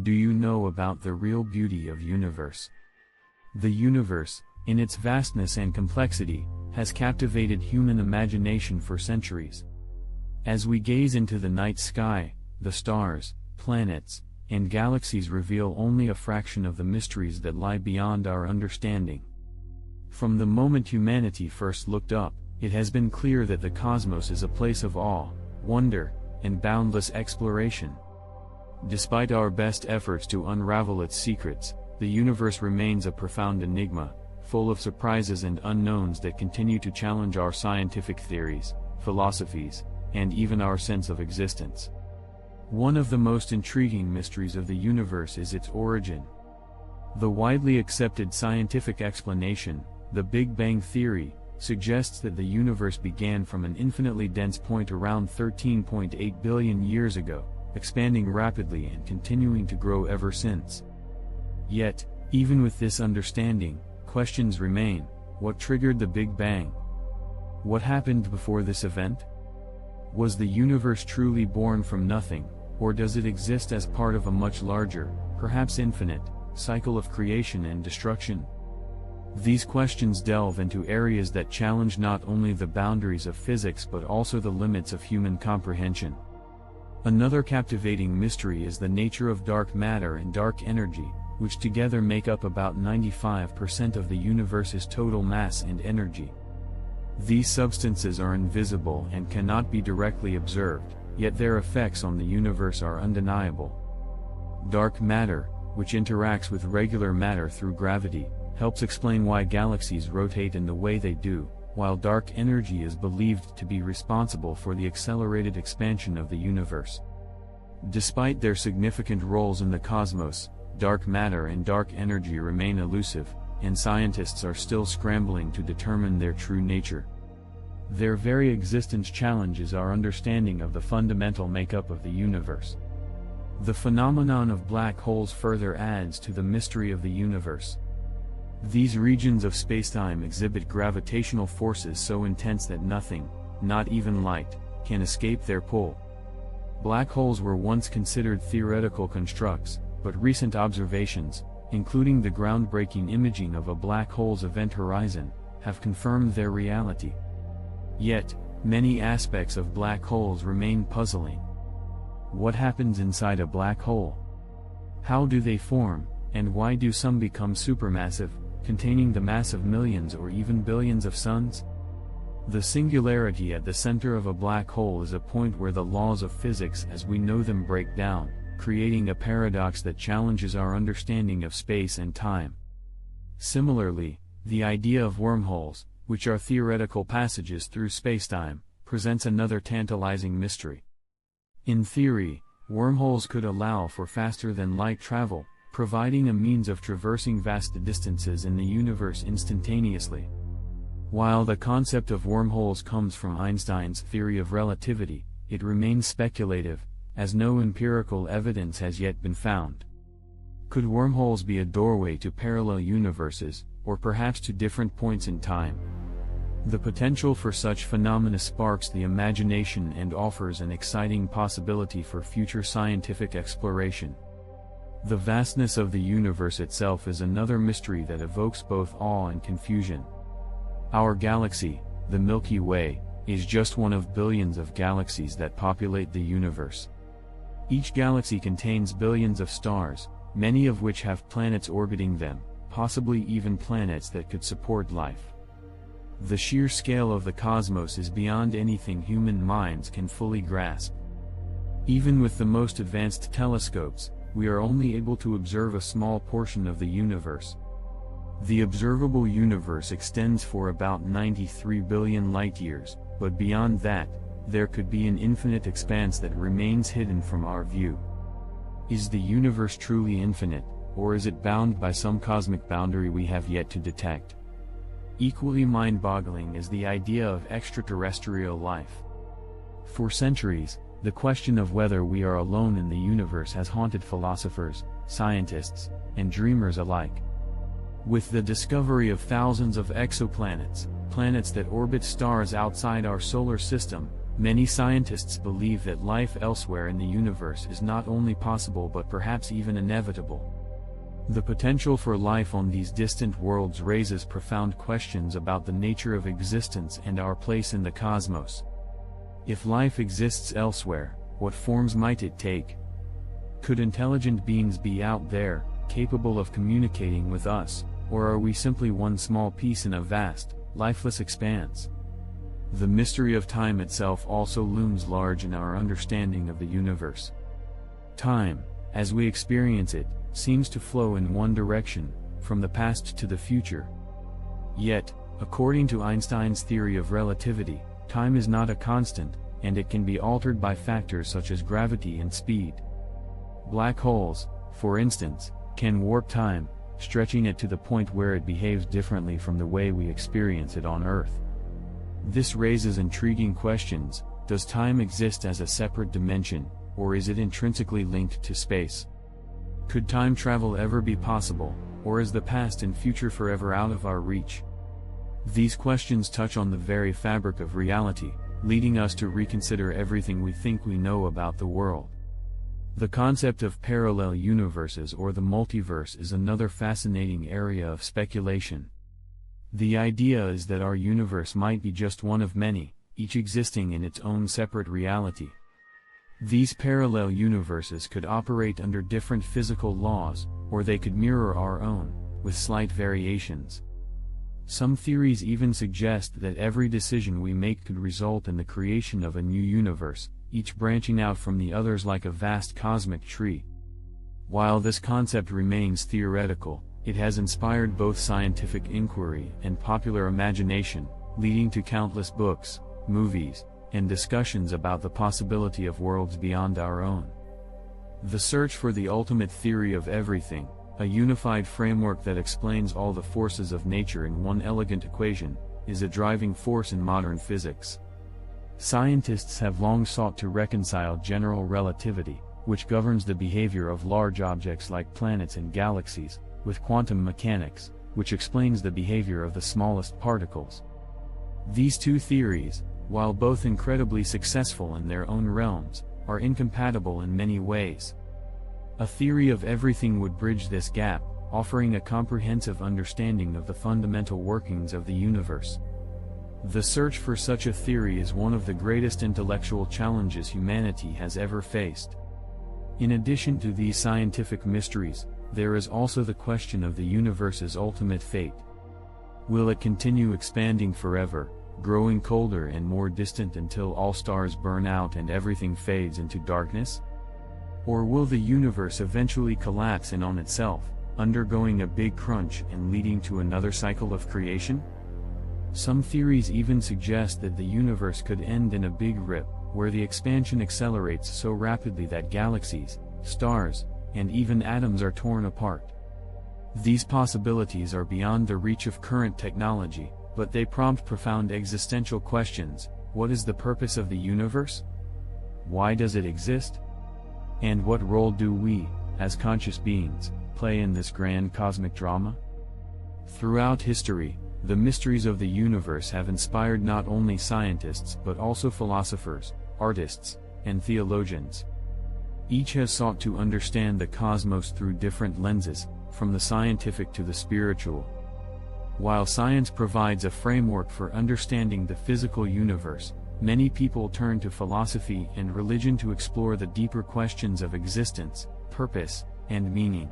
Do you know about the real beauty of universe? The universe, in its vastness and complexity, has captivated human imagination for centuries. As we gaze into the night sky, the stars, planets, and galaxies reveal only a fraction of the mysteries that lie beyond our understanding. From the moment humanity first looked up, it has been clear that the cosmos is a place of awe, wonder, and boundless exploration. Despite our best efforts to unravel its secrets, the universe remains a profound enigma, full of surprises and unknowns that continue to challenge our scientific theories, philosophies, and even our sense of existence. One of the most intriguing mysteries of the universe is its origin. The widely accepted scientific explanation, the Big Bang Theory, suggests that the universe began from an infinitely dense point around 13.8 billion years ago, expanding rapidly and continuing to grow ever since. Yet, even with this understanding, questions remain. What triggered the Big Bang? What happened before this event? Was the universe truly born from nothing, or does it exist as part of a much larger, perhaps infinite, cycle of creation and destruction? These questions delve into areas that challenge not only the boundaries of physics but also the limits of human comprehension. Another captivating mystery is the nature of dark matter and dark energy, which together make up about 95% of the universe's total mass and energy. These substances are invisible and cannot be directly observed, yet their effects on the universe are undeniable. Dark matter, which interacts with regular matter through gravity, helps explain why galaxies rotate in the way they do, while dark energy is believed to be responsible for the accelerated expansion of the universe. Despite their significant roles in the cosmos, dark matter and dark energy remain elusive, and scientists are still scrambling to determine their true nature. Their very existence challenges our understanding of the fundamental makeup of the universe. The phenomenon of black holes further adds to the mystery of the universe. These regions of spacetime exhibit gravitational forces so intense that nothing, not even light, can escape their pull. Black holes were once considered theoretical constructs, but recent observations, including the groundbreaking imaging of a black hole's event horizon, have confirmed their reality. Yet, many aspects of black holes remain puzzling. What happens inside a black hole? How do they form, and why do some become supermassive, containing the mass of millions or even billions of suns? The singularity at the center of a black hole is a point where the laws of physics as we know them break down, creating a paradox that challenges our understanding of space and time. Similarly, the idea of wormholes, which are theoretical passages through spacetime, presents another tantalizing mystery. In theory, wormholes could allow for faster-than-light travel, providing a means of traversing vast distances in the universe instantaneously. While the concept of wormholes comes from Einstein's theory of relativity, it remains speculative, as no empirical evidence has yet been found. Could wormholes be a doorway to parallel universes, or perhaps to different points in time? The potential for such phenomena sparks the imagination and offers an exciting possibility for future scientific exploration. The vastness of the universe itself is another mystery that evokes both awe and confusion. Our galaxy, the Milky Way, is just one of billions of galaxies that populate the universe. Each galaxy contains billions of stars, many of which have planets orbiting them, possibly even planets that could support life. The sheer scale of the cosmos is beyond anything human minds can fully grasp. Even with the most advanced telescopes, we are only able to observe a small portion of the universe. The observable universe extends for about 93 billion light-years, but beyond that, there could be an infinite expanse that remains hidden from our view. Is the universe truly infinite, or is it bound by some cosmic boundary we have yet to detect? Equally mind-boggling is the idea of extraterrestrial life. For centuries, the question of whether we are alone in the universe has haunted philosophers, scientists, and dreamers alike. With the discovery of thousands of exoplanets, planets that orbit stars outside our solar system, Many scientists believe that life elsewhere in the universe is not only possible but perhaps even inevitable. The potential for life on these distant worlds raises profound questions about the nature of existence and our place in the cosmos. If life exists elsewhere, what forms might it take? Could intelligent beings be out there, capable of communicating with us, or are we simply one small piece in a vast, lifeless expanse? The mystery of time itself also looms large in our understanding of the universe. Time, as we experience it, seems to flow in one direction, from the past to the future. Yet, according to Einstein's theory of relativity, time is not a constant, and it can be altered by factors such as gravity and speed. Black holes, for instance, can warp time, stretching it to the point where it behaves differently from the way we experience it on Earth. This raises intriguing questions. Does time exist as a separate dimension, or is it intrinsically linked to space? Could time travel ever be possible, or is the past and future forever out of our reach? These questions touch on the very fabric of reality, leading us to reconsider everything we think we know about the world. The concept of parallel universes or the multiverse is another fascinating area of speculation. The idea is that our universe might be just one of many, each existing in its own separate reality. These parallel universes could operate under different physical laws, or they could mirror our own, with slight variations. Some theories even suggest that every decision we make could result in the creation of a new universe, each branching out from the others like a vast cosmic tree. While this concept remains theoretical, it has inspired both scientific inquiry and popular imagination, leading to countless books, movies, and discussions about the possibility of worlds beyond our own. The search for the ultimate theory of everything, a unified framework that explains all the forces of nature in one elegant equation, is a driving force in modern physics. Scientists have long sought to reconcile general relativity, which governs the behavior of large objects like planets and galaxies, with quantum mechanics, which explains the behavior of the smallest particles. These two theories, while both incredibly successful in their own realms, are incompatible in many ways. A theory of everything would bridge this gap, offering a comprehensive understanding of the fundamental workings of the universe. The search for such a theory is one of the greatest intellectual challenges humanity has ever faced. In addition to these scientific mysteries, there is also the question of the universe's ultimate fate. Will it continue expanding forever, growing colder and more distant until all stars burn out and everything fades into darkness? Or will the universe eventually collapse in on itself, undergoing a big crunch and leading to another cycle of creation? Some theories even suggest that the universe could end in a big rip, where the expansion accelerates so rapidly that galaxies, stars, and even atoms are torn apart. These possibilities are beyond the reach of current technology, but they prompt profound existential questions. What is the purpose of the universe? Why does it exist? And what role do we, as conscious beings, play in this grand cosmic drama? Throughout history, the mysteries of the universe have inspired not only scientists but also philosophers, artists, and theologians. Each has sought to understand the cosmos through different lenses, from the scientific to the spiritual. While science provides a framework for understanding the physical universe, many people turn to philosophy and religion to explore the deeper questions of existence, purpose, and meaning.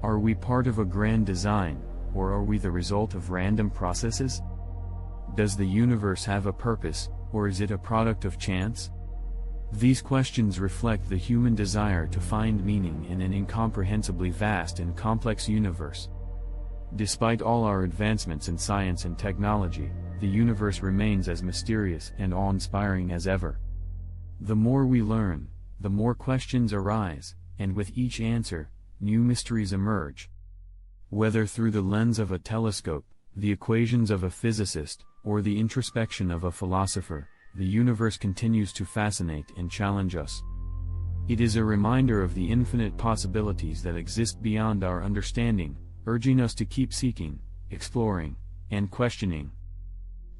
Are we part of a grand design, or are we the result of random processes? Does the universe have a purpose, or is it a product of chance? These questions reflect the human desire to find meaning in an incomprehensibly vast and complex universe. Despite all our advancements in science and technology, the universe remains as mysterious and awe-inspiring as ever. The more we learn, the more questions arise, and with each answer, new mysteries emerge. Whether through the lens of a telescope, the equations of a physicist, or the introspection of a philosopher, the universe continues to fascinate and challenge us. It is a reminder of the infinite possibilities that exist beyond our understanding, urging us to keep seeking, exploring, and questioning.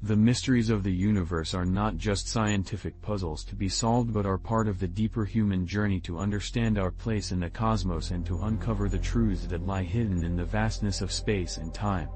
The mysteries of the universe are not just scientific puzzles to be solved but are part of the deeper human journey to understand our place in the cosmos and to uncover the truths that lie hidden in the vastness of space and time.